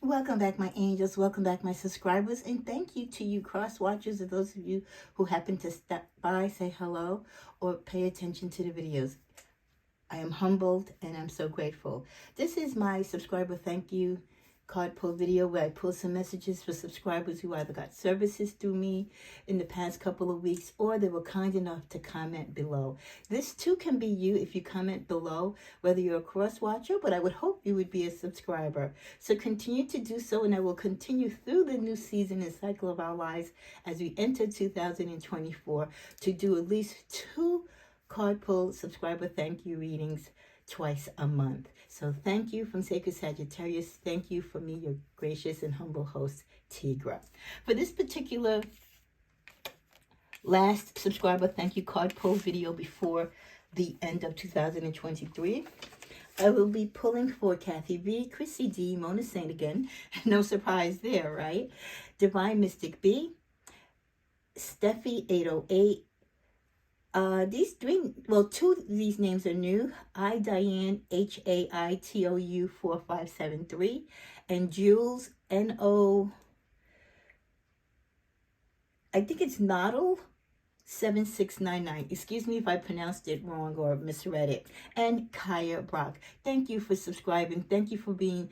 Welcome back, my angels. Welcome back, my subscribers. And thank you to you cross watchers and those of you who happen to step by, say hello, or pay attention to the videos. I am humbled and I'm so grateful. This is my subscriber thank you card pull video where I pull some messages for subscribers who either got services through me in the past couple of weeks or they were kind enough to comment below. This too can be you if you comment below, whether you're a cross watcher, but I would hope you would be a subscriber. So continue to do so, and I will continue through the new season and cycle of our lives as we enter 2024 to do at least 2 card pull subscriber thank you readings twice a month. So thank you from Sacred Sagittarius. Thank you for me, your gracious and humble host, Tigra. For this particular last subscriber thank you card pull video before the end of 2023, I will be pulling for Kathy B, Chrissy D, Mona Saint again. No surprise there, right? Divine Mystic B, Steffi 808, these 2 of these names are new. Diane, HAITOU 4573, and Jules, NO, I think it's Noddle 7699. Excuse me if I pronounced it wrong or misread it. And Kaya Brock. Thank you for subscribing. Thank you for being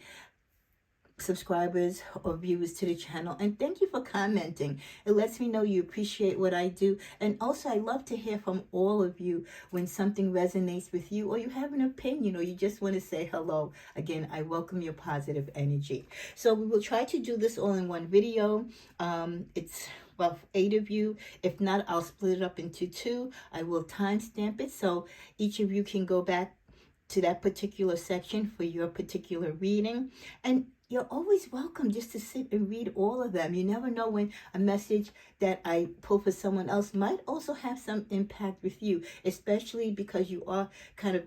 subscribers or viewers to the channel, and thank you for commenting. It lets me know you appreciate what I do, and also I love to hear from all of you when something resonates with you or you have an opinion or you just want to say hello. Again, I welcome your positive energy. So we will try to do this all in one video. It's about 8 of you. If not, I'll split it up into 2. I will timestamp it so each of you can go back to that particular section for your particular reading. And you're always welcome just to sit and read all of them. You never know when a message that I pull for someone else might also have some impact with you, especially because you are kind of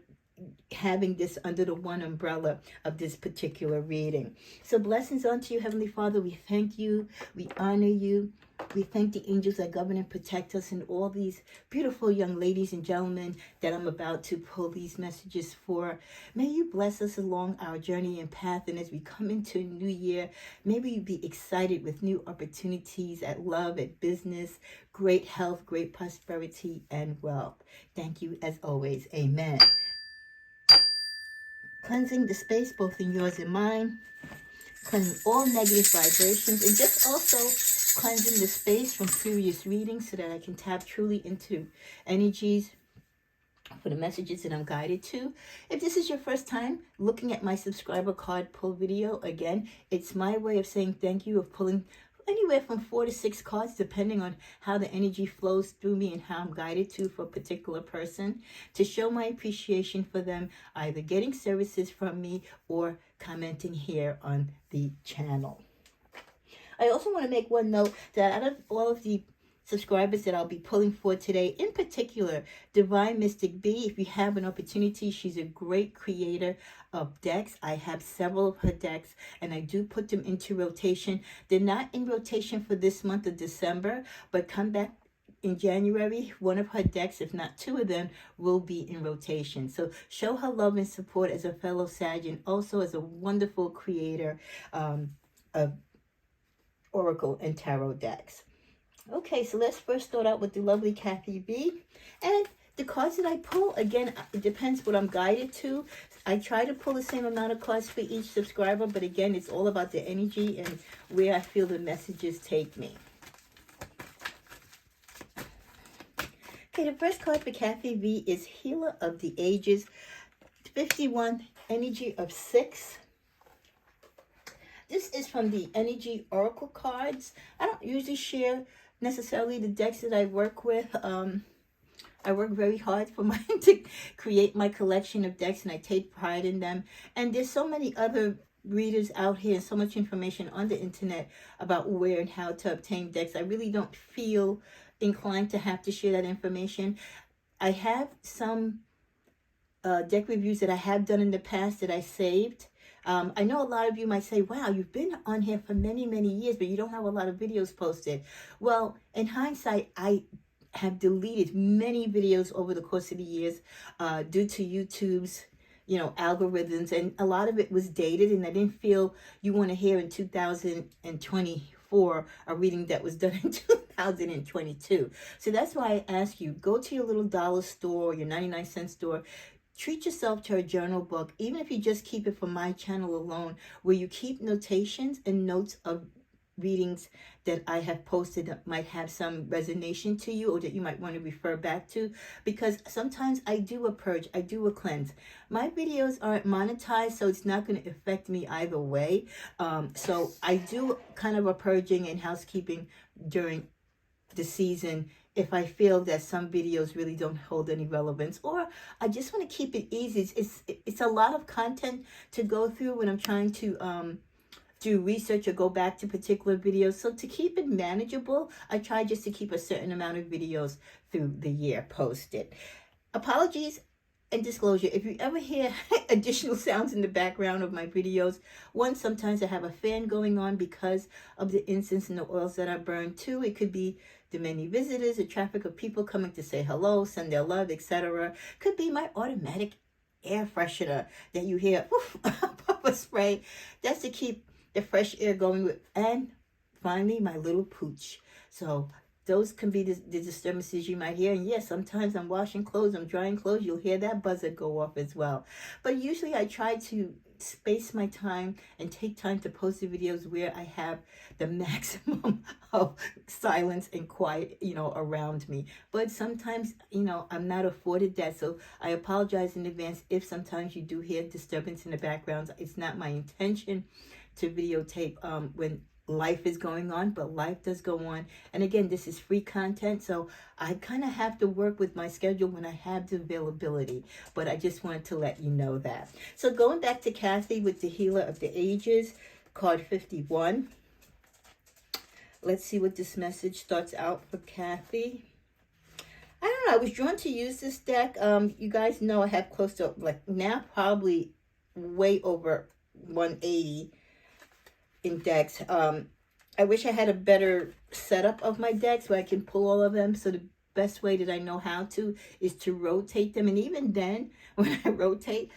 having this under the one umbrella of this particular reading. So blessings unto you, Heavenly Father. We thank you. We honor you. We thank the angels that govern and protect us and all these beautiful young ladies and gentlemen that I'm about to pull these messages for. May you bless us along our journey and path. And as we come into a new year, may we be excited with new opportunities at love, at business, great health, great prosperity, and wealth. Thank you as always. Amen. Cleansing the space, both in yours and mine. Cleansing all negative vibrations, and just also cleansing the space from previous readings so that I can tap truly into energies for the messages that I'm guided to. If this is your first time looking at my subscriber card pull video, again, it's my way of saying thank you, of pulling anywhere from 4 to 6 cards, depending on how the energy flows through me and how I'm guided to for a particular person, to show my appreciation for them, either getting services from me or commenting here on the channel. I also want to make one note that out of all of the subscribers that I'll be pulling for today, in particular, Divine Mystic B, if you have an opportunity, she's a great creator of decks. I have several of her decks, and I do put them into rotation. They're not in rotation for this month of December, but come back in January, one of her decks, if not 2 of them, will be in rotation. So show her love and support as a fellow Sag, and also as a wonderful creator of Oracle and Tarot decks. Okay, so let's first start out with the lovely Kathy B. And the cards that I pull, again, it depends what I'm guided to. I try to pull the same amount of cards for each subscriber, but again, it's all about the energy and where I feel the messages take me. Okay, the first card for Kathy V is Healer of the Ages, 51, energy of 6. This is from the Energy Oracle cards. I don't usually share necessarily the decks that I work with. I work very hard for to create my collection of decks, and I take pride in them. And there's so many other readers out here and so much information on the internet about where and how to obtain decks. I really don't feel inclined to have to share that information. I have some deck reviews that I have done in the past that I saved. I know a lot of you might say, wow, you've been on here for many, many years, but you don't have a lot of videos posted. Well, in hindsight, I have deleted many videos over the course of the years due to YouTube's algorithms, and a lot of it was dated, and I didn't feel you want to hear in 2024 a reading that was done in 2022. So that's why I ask you, go to your little dollar store, your 99-cent store. Treat yourself to a journal book, even if you just keep it for my channel alone, where you keep notations and notes of readings that I have posted that might have some resonation to you, or that you might want to refer back to, because sometimes I do a purge, I do a cleanse. My videos aren't monetized, so it's not going to affect me either way. So I do kind of a purging and housekeeping during the season if I feel that some videos really don't hold any relevance, or I just want to keep it easy. It's a lot of content to go through when I'm trying to do research or go back to particular videos. So to keep it manageable, I try just to keep a certain amount of videos through the year posted. Apologies and disclosure, if you ever hear additional sounds in the background of my videos, one, sometimes I have a fan going on because of the incense and the oils that I burn. Two, it could be the many visitors, the traffic of people coming to say hello, send their love, etc. Could be my automatic air freshener that you hear, pop a spray. That's to keep the fresh air going with. And finally, my little pooch. So those can be the disturbances you might hear. And yes, sometimes I'm washing clothes, I'm drying clothes, you'll hear that buzzer go off as well. But usually I try to space my time and take time to post the videos where I have the maximum of silence and quiet, around me. But sometimes, I'm not afforded that. So I apologize in advance if sometimes you do hear disturbance in the background. It's not my intention to videotape when life is going on, but life does go on. And again, this is free content, so I kind of have to work with my schedule when I have the availability. But I just wanted to let you know that. So going back to Kathy with the Healer of the Ages, card 51. Let's see what this message starts out for Kathy. I don't know, I was drawn to use this deck. You guys know I have close to, now probably way over 180 in decks. I wish I had a better setup of my decks where I can pull all of them. So the best way that I know how to is to rotate them. And even then, when I rotate,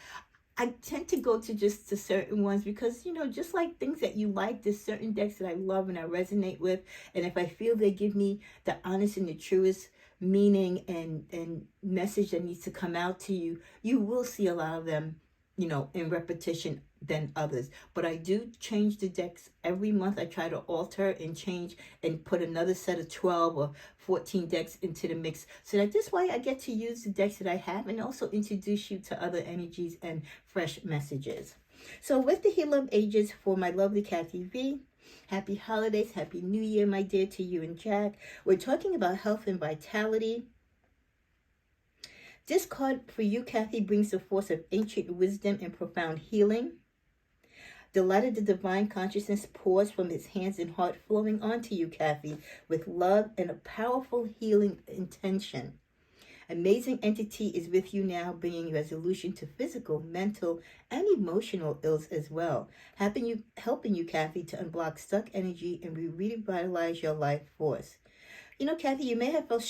I tend to go to just to certain ones because, just like things that you like, there's certain decks that I love and I resonate with. And if I feel they give me the honest and the truest meaning and message that needs to come out to you, you will see a lot of them, in repetition than others. But I do change the decks every month. I try to alter and change and put another set of 12 or 14 decks into the mix, so that this way I get to use the decks that I have and also introduce you to other energies and fresh messages. So with the Healer of Ages for my lovely Kathy V, happy holidays, happy new year, my dear, to you and Jack. We're talking about health and vitality. This card for you, Kathy, brings the force of ancient wisdom and profound healing. The light of the divine consciousness pours from its hands and heart, flowing onto you, Kathy, with love and a powerful healing intention. Amazing entity is with you now, bringing resolution to physical, mental, and emotional ills as well. Helping you, Kathy, to unblock stuck energy and revitalize your life force. Kathy, you may have felt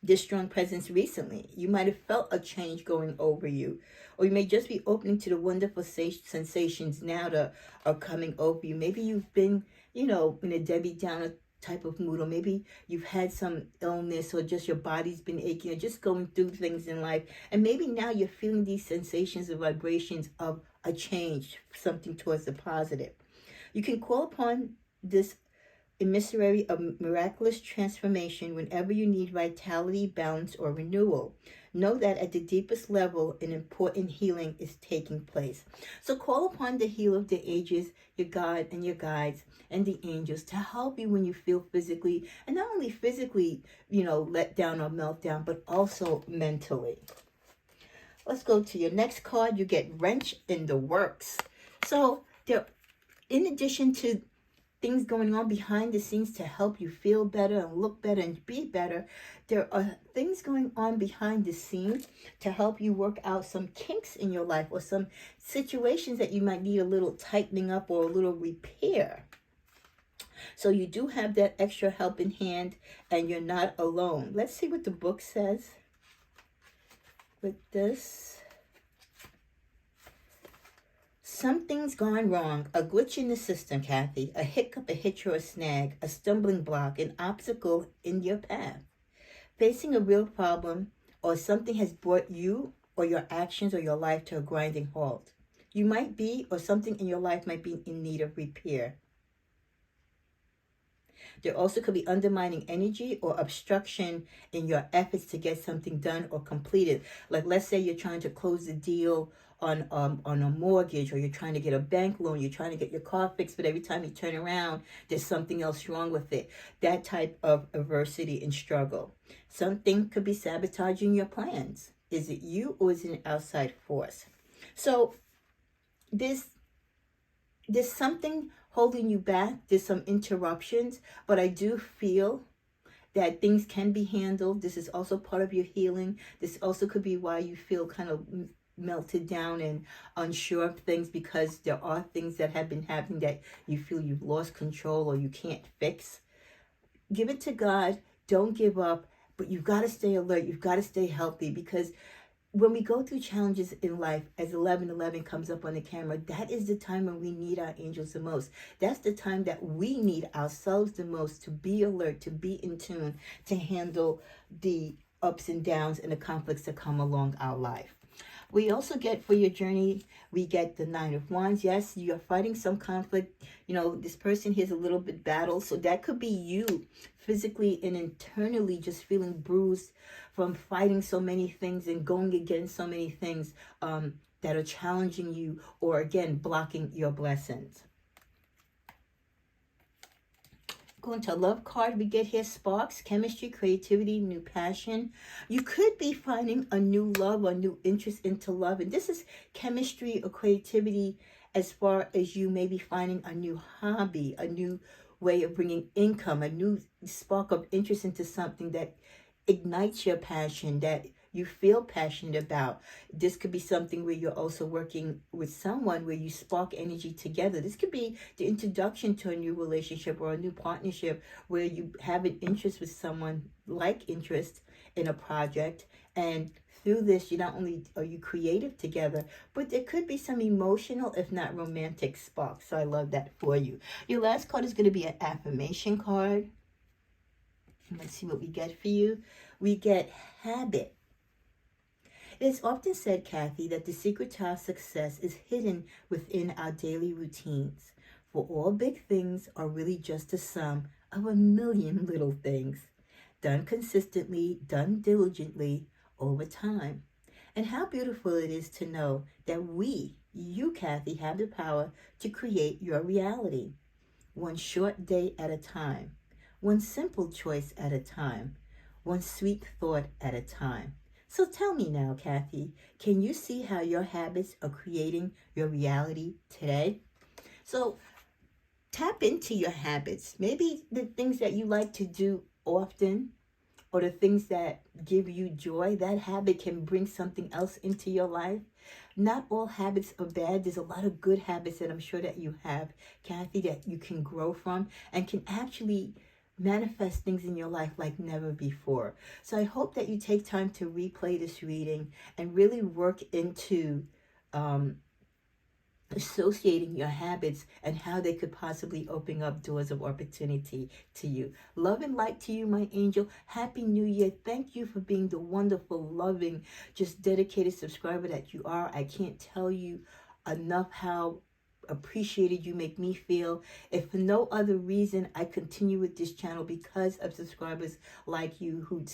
this strong presence recently. You might have felt a change going over you, or you may just be opening to the wonderful sensations now that are coming over you. Maybe you've been, in a Debbie Downer type of mood, or maybe you've had some illness, or just your body's been aching, or just going through things in life, and maybe now you're feeling these sensations or vibrations of a change, something towards the positive. You can call upon this emissary of miraculous transformation whenever you need vitality, balance, or renewal. Know that at the deepest level, an important healing is taking place. So call upon the Healer of the Ages, your God and your guides and the angels, to help you when you feel physically, and not only physically, let down or melt down, but also mentally. Let's go to your next card. You get Wrench in the Works. So there, in addition to things going on behind the scenes to help you feel better and look better and be better, there are things going on behind the scenes to help you work out some kinks in your life, or some situations that you might need a little tightening up or a little repair. So you do have that extra help in hand, and you're not alone. Let's see what the book says. with this. Something's gone wrong. A glitch in the system, Kathy. A hiccup, a hitch, or a snag. A stumbling block, an obstacle in your path. Facing a real problem or something has brought you or your actions or your life to a grinding halt. You might be, or something in your life might be in need of repair. There also could be undermining energy or obstruction in your efforts to get something done or completed. Like, let's say you're trying to close the deal on a mortgage, or you're trying to get a bank loan, you're trying to get your car fixed, but every time you turn around, there's something else wrong with it. That type of adversity and struggle. Something could be sabotaging your plans. Is it you, or is it an outside force? So there's something holding you back. There's some interruptions, but I do feel that things can be handled. This is also part of your healing. This also could be why you feel kind of melted down and unsure of things, because there are things that have been happening that you feel you've lost control or you can't fix. Give it to God. Don't give up, but you've got to stay alert. You've got to stay healthy, because when we go through challenges in life, as 1111 comes up on the camera, that is the time when we need our angels the most. That's the time that we need ourselves the most, to be alert, to be in tune, to handle the ups and downs and the conflicts that come along our life. We also get, for your journey, we get the 9 of Wands. Yes, you're fighting some conflict. You know, this person here's a little bit battled. So that could be you physically and internally just feeling bruised from fighting so many things and going against so many things that are challenging you, or again, blocking your blessings. Going to a love card, we get here sparks, chemistry, creativity, new passion. You could be finding a new love or new interest into love. And this is chemistry or creativity as far as you may be finding a new hobby, a new way of bringing income, a new spark of interest into something that ignites your passion, that you feel passionate about. This could be something where you're also working with someone where you spark energy together. This could be the introduction to a new relationship or a new partnership where you have an interest with someone, like interest in a project, and through this, you not only are you creative together, but there could be some emotional, if not romantic, sparks. So I love that for you. Your last card is going to be an affirmation card. Let's see what we get for you. We get habit. It is often said, Kathy, that the secret to our success is hidden within our daily routines. For all big things are really just a sum of a million little things, done consistently, done diligently, over time. And how beautiful it is to know that you, Kathy, have the power to create your reality. One short day at a time. One simple choice at a time. One sweet thought at a time. So tell me now, Kathy, can you see how your habits are creating your reality today? So tap into your habits. Maybe the things that you like to do often, or the things that give you joy, that habit can bring something else into your life. Not all habits are bad. There's a lot of good habits that I'm sure that you have, Kathy, that you can grow from and can actually manifest things in your life like never before. So I hope that you take time to replay this reading and really work into associating your habits and how they could possibly open up doors of opportunity to you. Love and light to you, my angel. Happy New Year. Thank you for being the wonderful, loving, just dedicated subscriber that you are. I can't tell you enough how appreciated you make me feel. If for no other reason, I continue with this channel because of subscribers like you who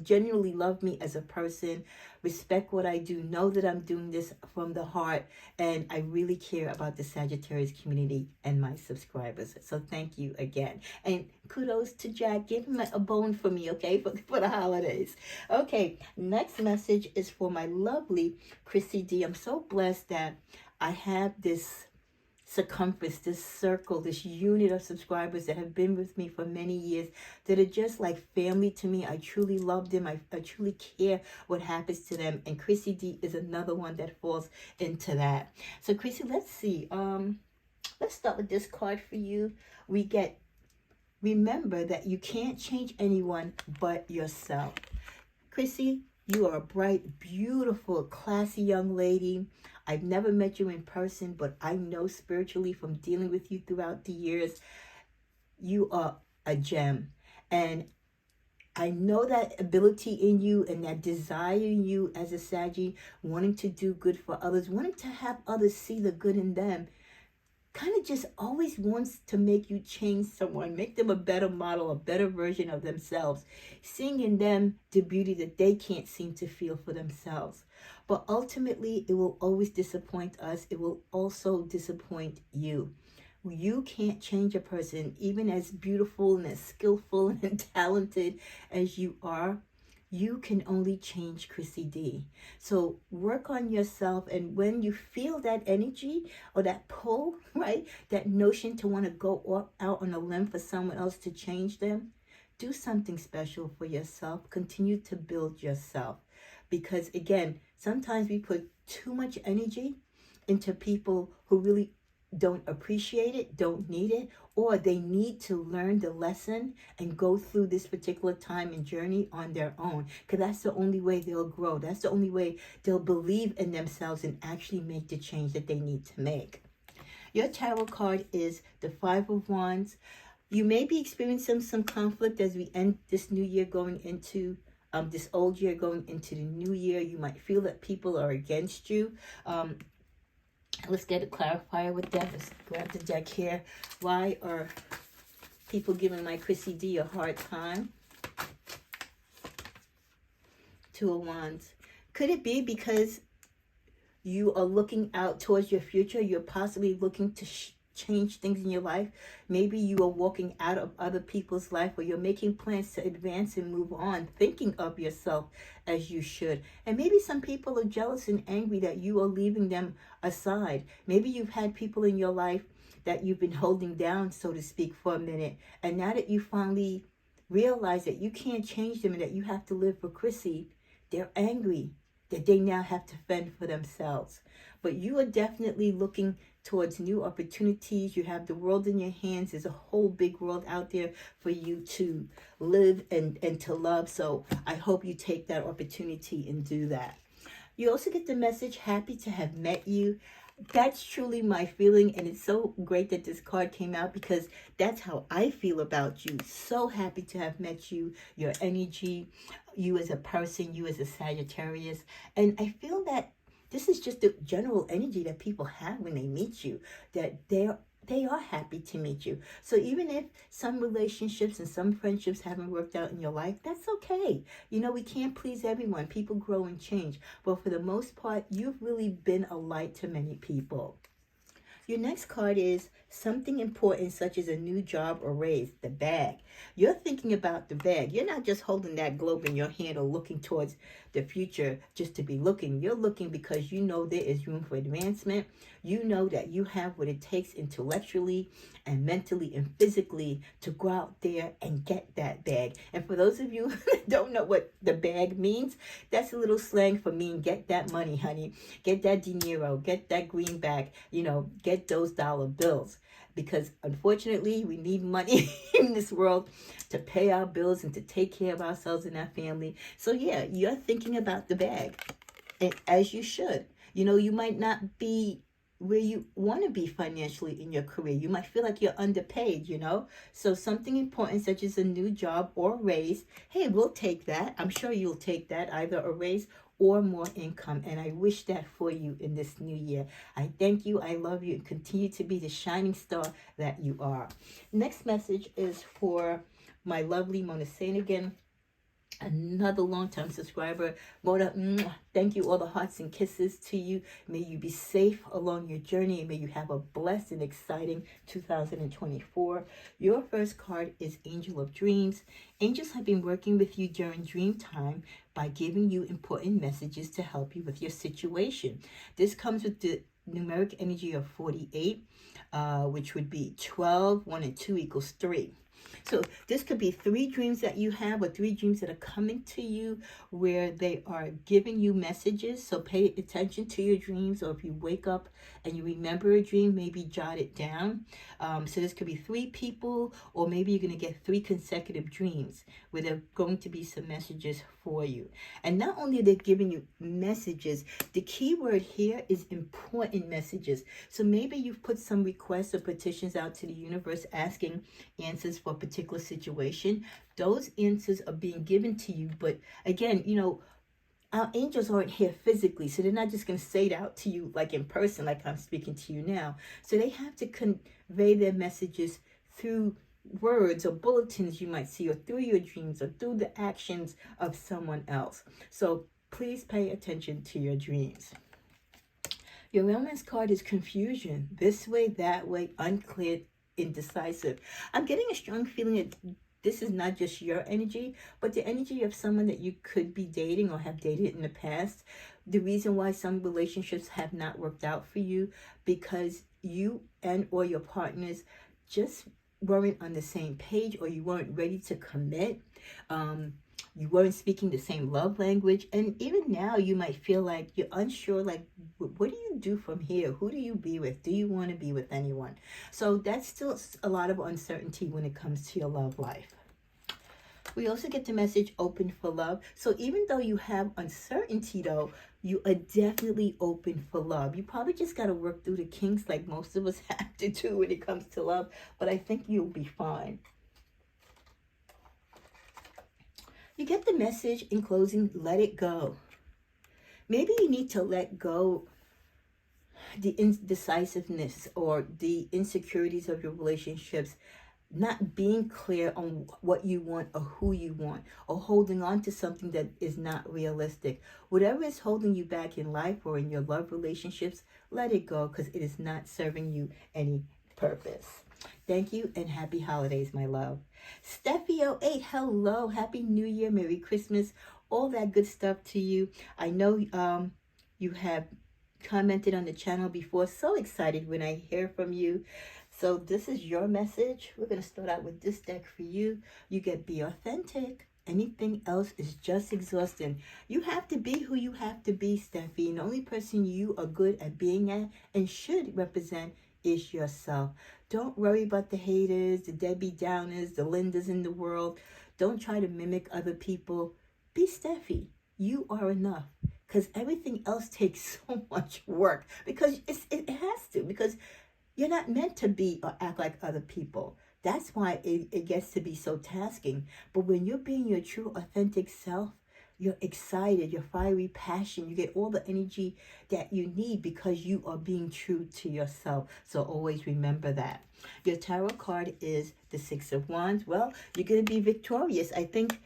genuinely love me as a person, respect what I do, know that I'm doing this from the heart, and I really care about the Sagittarius community and my subscribers. So thank you again. And kudos to Jack. Give him a bone for me, okay, for the holidays. Okay, next message is for my lovely Chrissy D. I'm so blessed that I have this circumference, this circle, this unit of subscribers that have been with me for many years, that are just like family to me. I truly love them. I truly care what happens to them. And Chrissy D is another one that falls into that. So Chrissy, let's see. Let's start with this card for you. We get, remember that you can't change anyone but yourself. Chrissy, You are a bright, beautiful, classy young lady. I've never met you in person, but I know spiritually from dealing with you throughout the years, you are a gem. And I know that ability in you and that desire in you as a Saggy, wanting to do good for others, wanting to have others see the good in them, kind of just always wants to make you change someone, make them a better model, a better version of themselves, seeing in them the beauty that they can't seem to feel for themselves. But ultimately, it will always disappoint us. It will also disappoint you. You can't change a person, even as beautiful and as skillful and talented as you are. You can only change Chrissy D. So work on yourself, and when you feel that energy or that pull, right, that notion to want to go out on a limb for someone else to change them, do something special for yourself. Continue to build yourself. Because again, sometimes we put too much energy into people who really don't appreciate it, don't need it, or they need to learn the lesson and go through this particular time and journey on their own. Because that's the only way they'll grow. That's the only way they'll believe in themselves and actually make the change that they need to make. Your tarot card is the Five of Wands. You may be experiencing some conflict as we end this new year going into this old year going into the new year. You might feel that people are against you. Let's get a clarifier with that. Let's grab the deck here. Why are people giving my Chrissy D a hard time? Two of Wands. Could it be because you are looking out towards your future? You're possibly looking to change things in your life. Maybe you are walking out of other people's life, or you're making plans to advance and move on, thinking of yourself as you should. And maybe some people are jealous and angry that you are leaving them aside. Maybe you've had people in your life that you've been holding down, so to speak, for a minute. And now that you finally realize that you can't change them and that you have to live for Chrissy, they're angry that they now have to fend for themselves. But you are definitely looking towards new opportunities. You have the world in your hands. There's a whole big world out there for you to live and to love. So I hope you take that opportunity and do that. You also get the message, happy to have met you. That's truly my feeling, and it's so great that this card came out because that's how I feel about you. So happy to have met you, your energy, you as a person, you as a Sagittarius. And I feel that this is just the general energy that people have when they meet you, that they are happy to meet you. So even if some relationships and some friendships haven't worked out in your life, that's okay. You know, we can't please everyone. People grow and change. But for the most part, you've really been a light to many people. Your next card is something important, such as a new job or raise, the bag. You're thinking about the bag. You're not just holding that globe in your hand or looking towards the future just to be looking. You're looking because you know there is room for advancement. You know that you have what it takes intellectually and mentally and physically to go out there and get that bag. And for those of you who don't know what the bag means, that's a little slang for mean get that money, honey. Get that dinero, get that greenback, you know, get those dollar bills. Because unfortunately, we need money in this world to pay our bills and to take care of ourselves and our family. So yeah, you're thinking about the bag, and as you should. You know, you might not be where you want to be financially in your career. You might feel like you're underpaid, you know. So something important such as a new job or raise, hey, we'll take that. I'm sure you'll take that, either a raise or more income. And I wish that for you in this new year. I thank you. I love you. And continue to be the shining star that you are. Next message is for my lovely Mona Sanigan, another long-time subscriber. Mona, thank you. All the hearts and kisses to you. May you be safe along your journey, and may you have a blessed and exciting 2024. Your first card is Angel of Dreams. Angels have been working with you during dream time by giving you important messages to help you with your situation. This comes with the numeric energy of 48, which would be 12, 1 and 2 equals 3. So this could be 3 dreams that you have, or 3 dreams that are coming to you where they are giving you messages. So pay attention to your dreams, or if you wake up and you remember a dream, maybe jot it down. So this could be 3 people, or maybe you're going to get 3 consecutive dreams where there are going to be some messages for you. And not only are they giving you messages, the key word here is important messages. So maybe you've put some requests or petitions out to the universe asking answers for a particular situation. Those answers are being given to you, but again, our angels aren't here physically, so they're not just going to say it out to you like in person, like I'm speaking to you now. So they have to convey their messages through words or bulletins you might see, or through your dreams, or through the actions of someone else. So please pay attention to your dreams. Your romance card is confusion. This way, that way, unclear, indecisive. I'm getting a strong feeling that this is not just your energy, but the energy of someone that you could be dating or have dated in the past. The reason why some relationships have not worked out for you, because you and or your partners just weren't on the same page, or you weren't ready to commit. You weren't speaking the same love language. And even now you might feel like you're unsure, like, what do you do from here? Who do you be with? Do you want to be with anyone? So that's still a lot of uncertainty when it comes to your love life. We also get the message open for love. So even though you have uncertainty, though, you are definitely open for love. You probably just got to work through the kinks like most of us have to do when it comes to love. But I think you'll be fine. You get the message in closing, let it go. Maybe you need to let go the indecisiveness or the insecurities of your relationships, not being clear on what you want or who you want, or holding on to something that is not realistic. Whatever is holding you back in life or in your love relationships, let it go, because it is not serving you any purpose. Thank you and happy holidays, my love. Steffi08, hello, happy new year, Merry Christmas, all that good stuff to you. I know you have commented on the channel before. So excited when I hear from you. So this is your message. We're going to start out with this deck for you. You get be authentic. Anything else is just exhausting. You have to be who you have to be, Steffi. And the only person you are good at being at and should represent is yourself. Don't worry about the haters, the Debbie Downers, the Lindas in the world. Don't try to mimic other people. Be Steffi. You are enough. Because everything else takes so much work. Because it has to. Because you're not meant to be or act like other people. That's why it gets to be so tasking. But when you're being your true, authentic self, you're excited, you're fiery passion, you get all the energy that you need because you are being true to yourself. So always remember that. Your tarot card is the 6 of Wands. Well, you're going to be victorious. I think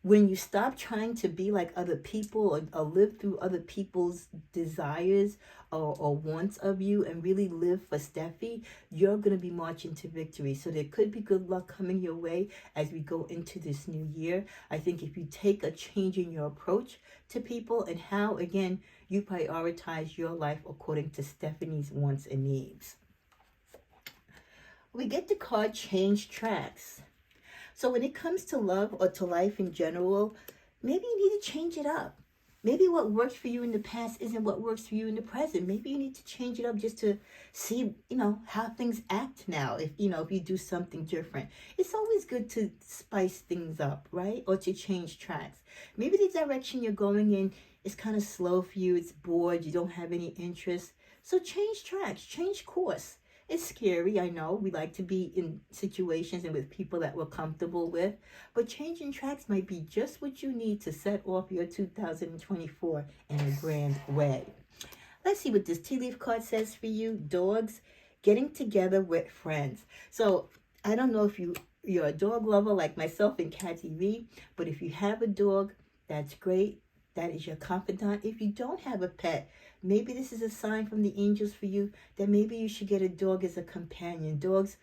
when you stop trying to be like other people, or live through other people's desires or wants of you, and really live for Steffi, you're going to be marching to victory. So there could be good luck coming your way as we go into this new year. I think if you take a change in your approach to people and how, again, you prioritize your life according to Stephanie's wants and needs. We get the card Change Tracks. So when it comes to love or to life in general, maybe you need to change it up. Maybe what worked for you in the past isn't what works for you in the present. Maybe you need to change it up just to see, how things act now. If you do something different. It's always good to spice things up, right? Or to change tracks. Maybe the direction you're going in is kind of slow for you. It's bored. You don't have any interest. So change tracks, change course. It's scary, I know. We like to be in situations and with people that we're comfortable with. But changing tracks might be just what you need to set off your 2024 in a grand way. Let's see what this tea leaf card says for you. Dogs, getting together with friends. So I don't know if you're a dog lover like myself and Cathy Ree, but if you have a dog, that's great. That is your confidant. If you don't have a pet, maybe this is a sign from the angels for you that maybe you should get a dog as a companion. Dogs,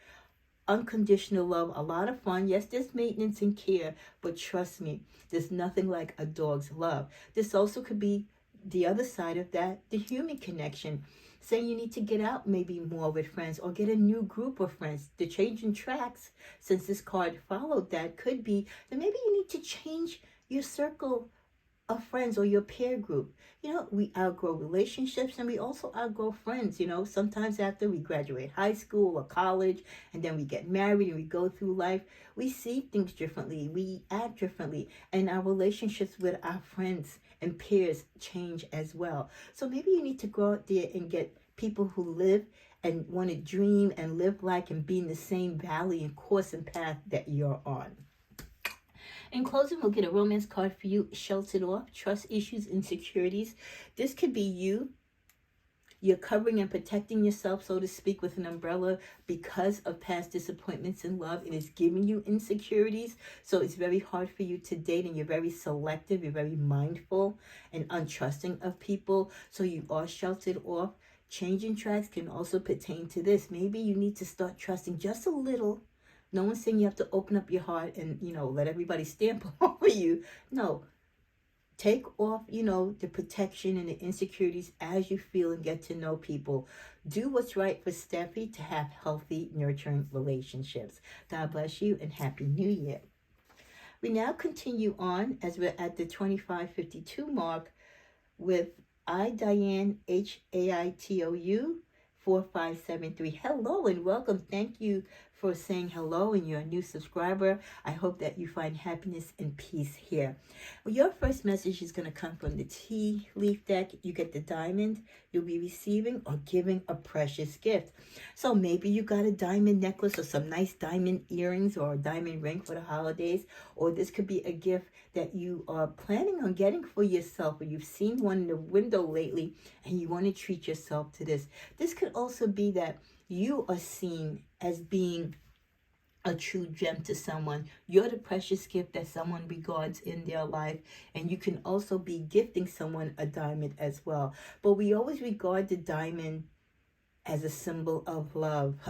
unconditional love, a lot of fun. Yes, there's maintenance and care, but trust me, there's nothing like a dog's love. This also could be the other side of that, the human connection. saying you need to get out maybe more with friends or get a new group of friends. The changing tracks, since this card followed that, could be that maybe you need to change your circle of friends or your peer group. You know, we outgrow relationships and we also outgrow friends. You know, sometimes after we graduate high school or college and then we get married and we go through life, we see things differently, we act differently, and our relationships with our friends and peers change as well. So maybe you need to go out there and get people who live and want to dream and live like and be in the same valley and course and path that you're on. In closing, we'll get a romance card for you, sheltered off, trust issues, insecurities. This could be you. You're covering and protecting yourself, so to speak, with an umbrella because of past disappointments in love. It is giving you insecurities, so it's very hard for you to date, and you're very selective, you're very mindful and untrusting of people, so you are sheltered off. Changing tracks can also pertain to this. Maybe you need to start trusting just a little. No one's saying you have to open up your heart and, let everybody stamp over you. No. Take off, the protection and the insecurities as you feel and get to know people. Do what's right for Steffi to have healthy, nurturing relationships. God bless you and Happy New Year. We now continue on as we're at the 2552 mark with Diane, HAITOU 4573. Hello and welcome. Thank you for saying hello, and you're a new subscriber. I hope that you find happiness and peace here. Well, your first message is going to come from the tea leaf deck. You get the diamond. You'll be receiving or giving a precious gift. So maybe you got a diamond necklace or some nice diamond earrings or a diamond ring for the holidays, or this could be a gift that you are planning on getting for yourself, or you've seen one in the window lately and you want to treat yourself to this. This could also be that you are seen as being a true gem to someone. You're the precious gift that someone regards in their life, and you can also be gifting someone a diamond as well. But we always regard the diamond as a symbol of love.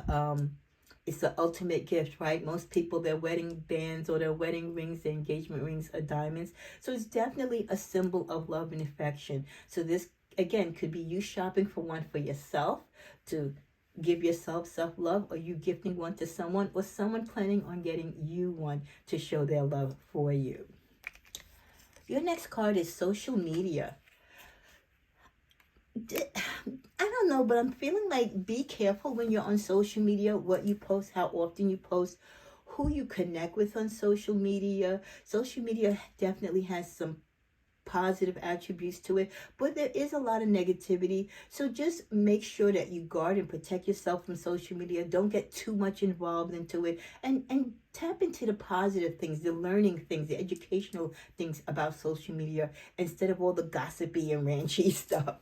It's the ultimate gift, right? Most people, their wedding bands or their wedding rings, their engagement rings are diamonds. So it's definitely a symbol of love and affection. So this, again, could be you shopping for one for yourself to give yourself self-love, or you gifting one to someone, or someone planning on getting you one to show their love for you. Your next card is social media. I don't know, but I'm feeling like be careful when you're on social media, what you post, how often you post, who you connect with on social media. Social media definitely has some positive attributes to it, but there is a lot of negativity. So just make sure that you guard and protect yourself from social media. Don't get too much involved into it, and tap into the positive things, the learning things, the educational things about social media instead of all the gossipy and ranchy stuff.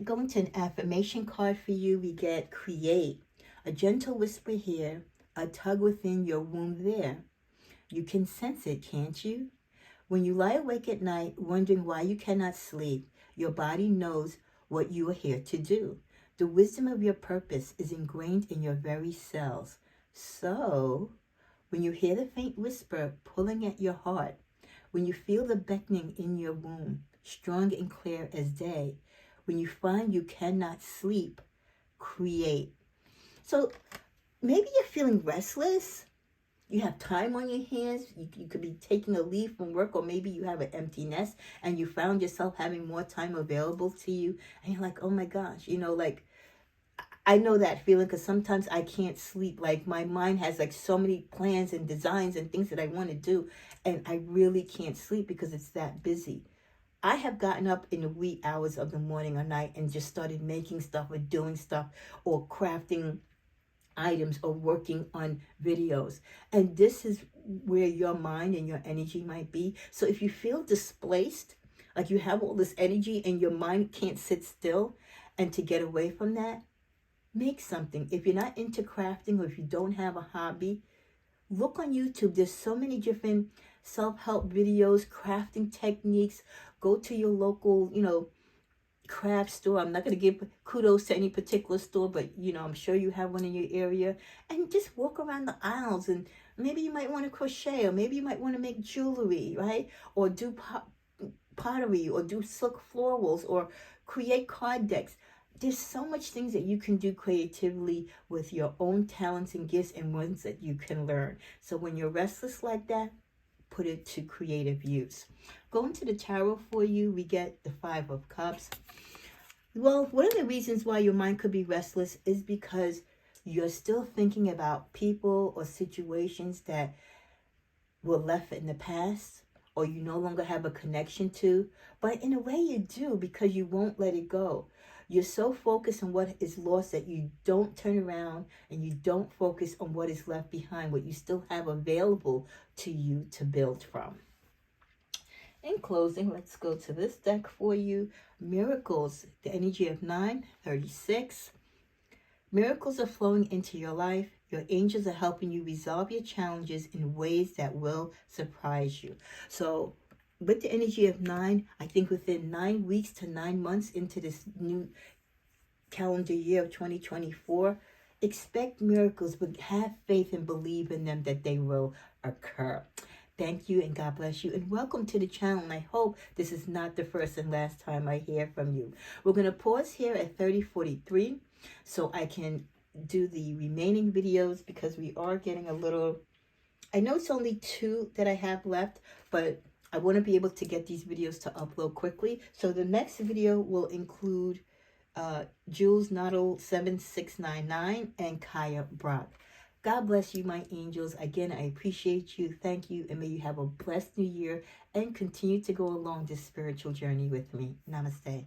Going to an affirmation card for you, we get create. A gentle whisper here, a tug within your womb there. You can sense it, can't you? When you lie awake at night, wondering why you cannot sleep, your body knows what you are here to do. The wisdom of your purpose is ingrained in your very cells. So, when you hear the faint whisper pulling at your heart, when you feel the beckoning in your womb, strong and clear as day, when you find you cannot sleep, create. So, maybe you're feeling restless. You have time on your hands. You could be taking a leave from work, or maybe you have an empty nest and you found yourself having more time available to you. And you're like, oh my gosh, I know that feeling, because sometimes I can't sleep. Like my mind has like so many plans and designs and things that I want to do, and I really can't sleep because it's that busy. I have gotten up in the wee hours of the morning or night and just started making stuff or doing stuff or crafting items or working on videos. And this is where your mind and your energy might be. So if you feel displaced, like you have all this energy and your mind can't sit still, and to get away from that, make something. If you're not into crafting, or if you don't have a hobby, look on YouTube. There's so many different self-help videos, crafting techniques. Go to your local, craft store. I'm not going to give kudos to any particular store, but I'm sure you have one in your area, and just walk around the aisles, and maybe you might want to crochet, or maybe you might want to make jewelry, right? Or do pottery, or do silk florals, or create card decks. There's so much things that you can do creatively with your own talents and gifts and ones that you can learn. So when you're restless like that, put it to creative use. Going to the tarot for you, we get the Five of Cups. Well, one of the reasons why your mind could be restless is because you're still thinking about people or situations that were left in the past or you no longer have a connection to. But in a way you do, because you won't let it go. You're so focused on what is lost that you don't turn around and you don't focus on what is left behind, what you still have available to you to build from. In closing, let's go to this deck for you. Miracles, the energy of 936. Miracles are flowing into your life. Your angels are helping you resolve your challenges in ways that will surprise you. So with the energy of 9, I think within 9 weeks to 9 months into this new calendar year of 2024, expect miracles, but have faith and believe in them that they will occur. Thank you and God bless you. And welcome to the channel. And I hope this is not the first and last time I hear from you. We're going to pause here at 30:43 so I can do the remaining videos because we are getting a little... I know it's only 2 that I have left, but I want to be able to get these videos to upload quickly. So the next video will include Jules Noddle 7699 and Kaya Brock. God bless you, my angels. Again, I appreciate you. Thank you. And may you have a blessed new year and continue to go along this spiritual journey with me. Namaste.